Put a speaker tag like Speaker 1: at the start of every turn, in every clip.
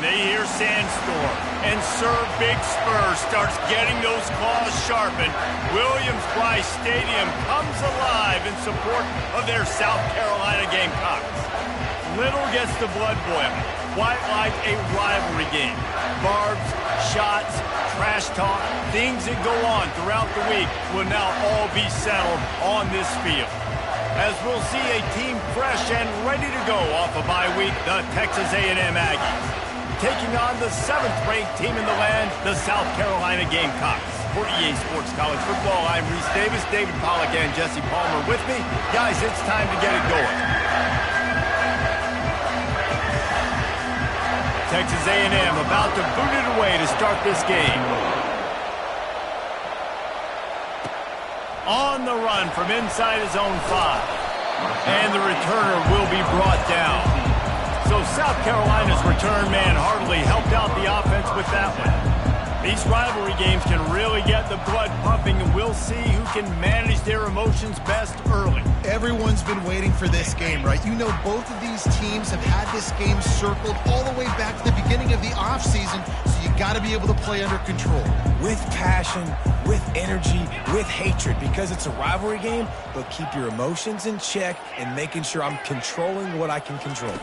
Speaker 1: when they hear Sandstorm and Sir Big Spur starts getting those claws sharpened, Williams-Brice Stadium comes alive in support of their South Carolina Gamecocks. Little gets the blood boiling, quite like a rivalry game. Barbs, shots, trash talk, things that go on throughout the week will now all be settled on this field. As we'll see a team fresh and ready to go off a bye week, the Texas A&M Aggies, taking on the 7th-ranked team in the land, the South Carolina Gamecocks. For EA Sports College Football, I'm Reese Davis, David Pollack, and Jesse Palmer with me. Guys, it's time to get it going. Texas A&M about to boot it away to start this game. On the run from inside his own 5. And the returner will be brought down. So South Carolina's return man hardly helped out the offense with that one. These rivalry games can really get the blood pumping, and we'll see who can manage their emotions best early.
Speaker 2: Everyone's been waiting for this game, right? You know, both of these teams have had this game circled all the way back to the beginning of the offseason, so you got to be able to play under control.
Speaker 3: With passion, with energy, with hatred, because it's a rivalry game, but keep your emotions in check and making sure I'm controlling what I can control.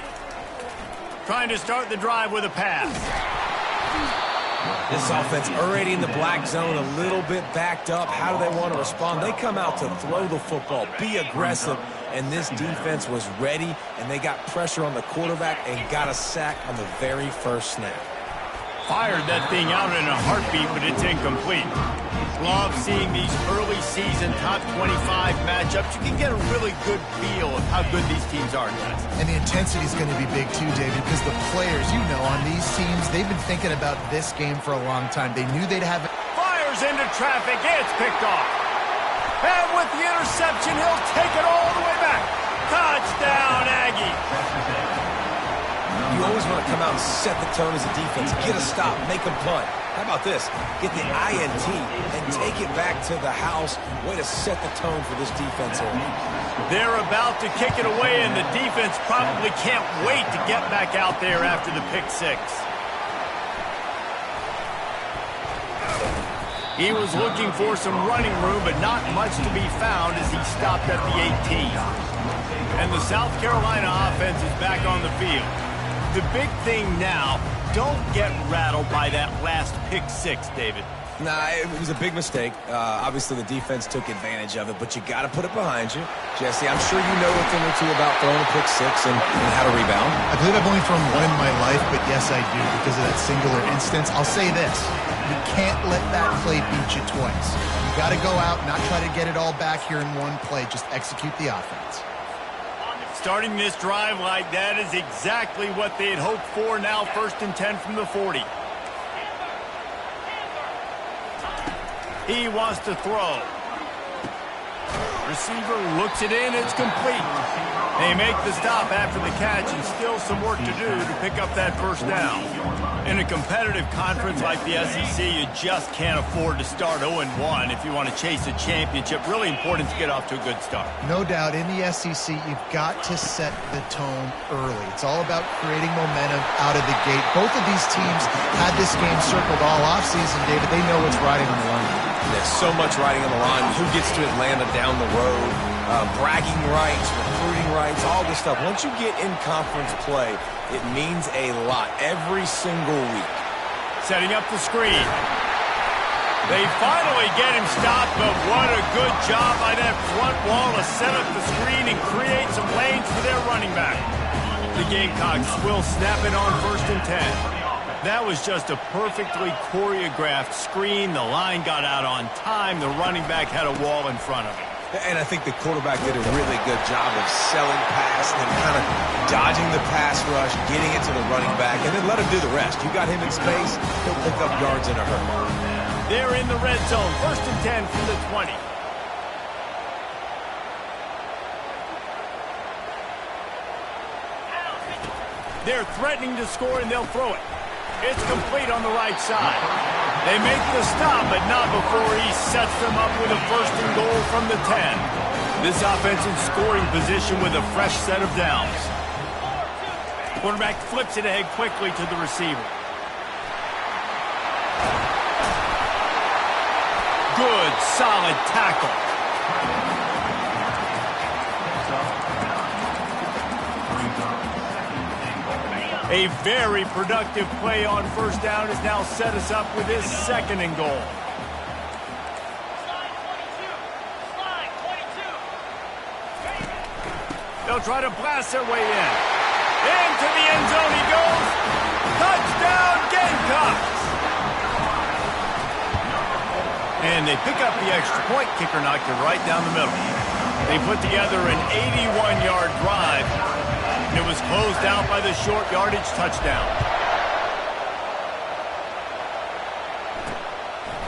Speaker 1: Trying to start the drive with a pass.
Speaker 3: This offense already in the black zone, a little bit backed up. How do they want to respond? They come out to throw the football, be aggressive, and this defense was ready, and they got pressure on the quarterback and got a sack on the very first snap.
Speaker 1: Fired that thing out in a heartbeat, but it's incomplete. Love seeing these early season top 25 matchups. You can get a really good feel of how good these teams are, guys.
Speaker 2: And the intensity is going to be big too, David, because the players, you know, on these teams, they've been thinking about this game for a long time. They knew they'd have it.
Speaker 1: Fires into traffic. It's picked off. And with the interception, he'll take it all the way back. Touchdown, Aggie.
Speaker 3: You always want to come out and set the tone as a defense. Get a stop, make a punt. How about this? Get the INT and take it back to the house. Way to set the tone for this defense here.
Speaker 1: They're about to kick it away, and the defense probably can't wait to get back out there after the pick 6. He was looking for some running room, but not much to be found as he stopped at the 18. And the South Carolina offense is back on the field. The big thing now, don't get rattled by that last pick 6, David.
Speaker 3: Nah, it was a big mistake. Obviously, the defense took advantage of it, but you got to put it behind you. Jesse, I'm sure you know a thing or two about throwing a pick 6 and how to rebound.
Speaker 2: I believe I've only thrown one in my life, but yes, I do, because of that singular instance. I'll say this. You can't let that play beat you twice. You got to go out, not try to get it all back here in one play. Just execute the offense.
Speaker 1: Starting this drive like that is exactly what they had hoped for. Now 1st and 10 from the 40. He wants to throw. Receiver looks it in. It's complete. They make the stop after the catch, and still some work to do to pick up that first down. In a competitive conference like the SEC, you just can't afford to start 0-1 if you want to chase a championship. Really important to get off to a good start.
Speaker 2: No doubt, in the SEC, you've got to set the tone early. It's all about creating momentum out of the gate. Both of these teams had this game circled all offseason, David. They know what's riding on the line.
Speaker 3: There's so much riding on the line. Who gets to Atlanta down the road? Bragging rights, recruiting rights, all this stuff. Once you get in conference play, it means a lot every single week.
Speaker 1: Setting up the screen. They finally get him stopped, but what a good job by that front wall to set up the screen and create some lanes for their running back. The Gamecocks will snap it on 1st and 10. That was just a perfectly choreographed screen. The line got out on time. The running back had a wall in front of him.
Speaker 3: And I think the quarterback did a really good job of selling past and kind of dodging the pass rush, getting it to the running back, and then let him do the rest. You got him in space, he'll pick up yards in a hurry.
Speaker 1: They're in the red zone. 1st and 10 from the 20. They're threatening to score, and they'll throw it. It's complete on the right side. They make the stop, but not before he sets them up with a 1st and goal from the 10. This offense in scoring position with a fresh set of downs. Quarterback flips it ahead quickly to the receiver. Good, solid tackle. A very productive play on first down has now set us up with his 2nd and goal. They'll try to blast their way in. Into the end zone he goes. Touchdown, Gamecocks! And they pick up the extra point. Kicker knocked it right down the middle. They put together an 81-yard drive. And it was closed out by the short yardage touchdown.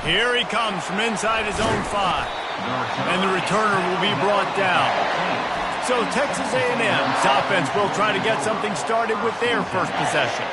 Speaker 1: Here he comes from inside his own 5. And the returner will be brought down. So Texas A&M's offense will try to get something started with their first possession.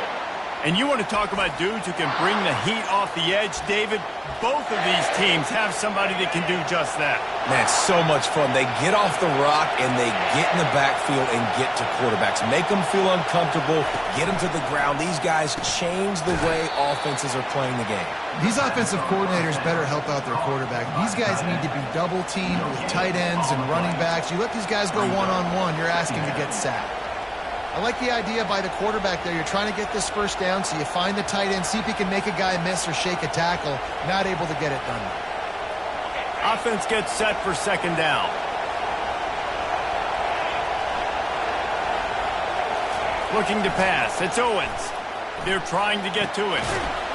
Speaker 1: And you want to talk about dudes who can bring the heat off the edge, David? Both of these teams have somebody that can do just that.
Speaker 3: Man, it's so much fun. They get off the rock and they get in the backfield and get to quarterbacks. Make them feel uncomfortable, get them to the ground. These guys change the way offenses are playing the game.
Speaker 2: These offensive coordinators better help out their quarterback. These guys need to be double-teamed with tight ends and running backs. You let these guys go one-on-one, you're asking to get sacked. I like the idea by the quarterback there. You're trying to get this first down, so you find the tight end, see if he can make a guy miss or shake a tackle. Not able to get it done.
Speaker 1: Offense gets set for 2nd down. Looking to pass. It's Owens. They're trying to get to it.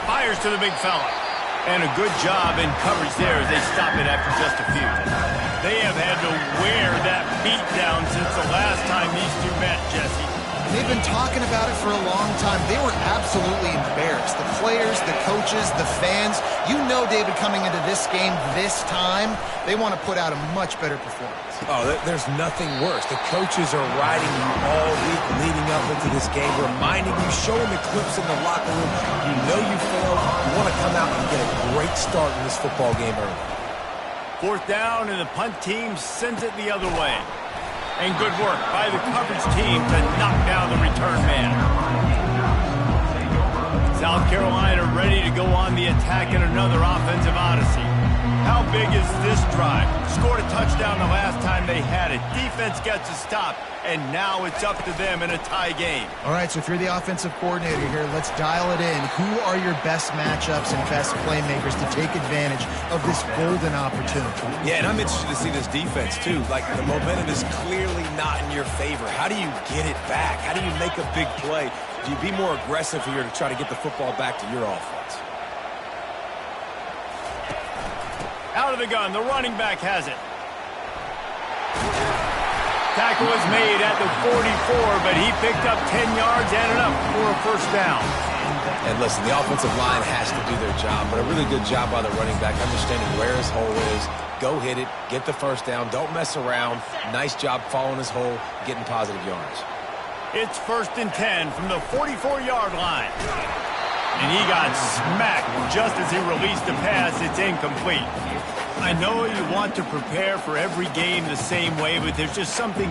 Speaker 1: Fires to the big fella. And a good job in coverage there as they stop it after just a few. They have had to wear that beat down since the last time these two met, Jesse.
Speaker 2: They've been talking about it for a long time. They were absolutely embarrassed. The players, the coaches, the fans. You know, David, coming into this game this time, they want to put out a much better performance.
Speaker 3: Oh, there's nothing worse. The coaches are riding you all week leading up into this game, reminding you, showing the clips in the locker room. You know you failed. You want to come out and get a great start in this football game early.
Speaker 1: 4th down, and the punt team sends it the other way. And good work by the coverage team to knock down the return man. South Carolina ready to go on the attack in another offensive odyssey. How big is this drive? Scored a touchdown the last time they had it. Defense gets a stop, and now it's up to them in a tie game.
Speaker 2: All right, so if you're the offensive coordinator here, let's dial it in. Who are your best matchups and best playmakers to take advantage of this golden opportunity?
Speaker 3: Yeah, and I'm interested to see this defense, too. Like, the momentum is clearly not in your favor. How do you get it back? How do you make a big play? Do you be more aggressive here to try to get the football back to your offense?
Speaker 1: Out of the gun, the running back has it. Tackle was made at the 44, but he picked up 10 yards and enough for a first down.
Speaker 3: And listen, the offensive line has to do their job, but a really good job by the running back, understanding where his hole is. Go hit it, get the first down, don't mess around. Nice job following his hole, getting positive yards.
Speaker 1: It's 1st and 10 from the 44-yard line. And he got smacked just as he released the pass. It's incomplete. I know you want to prepare for every game the same way, but there's just something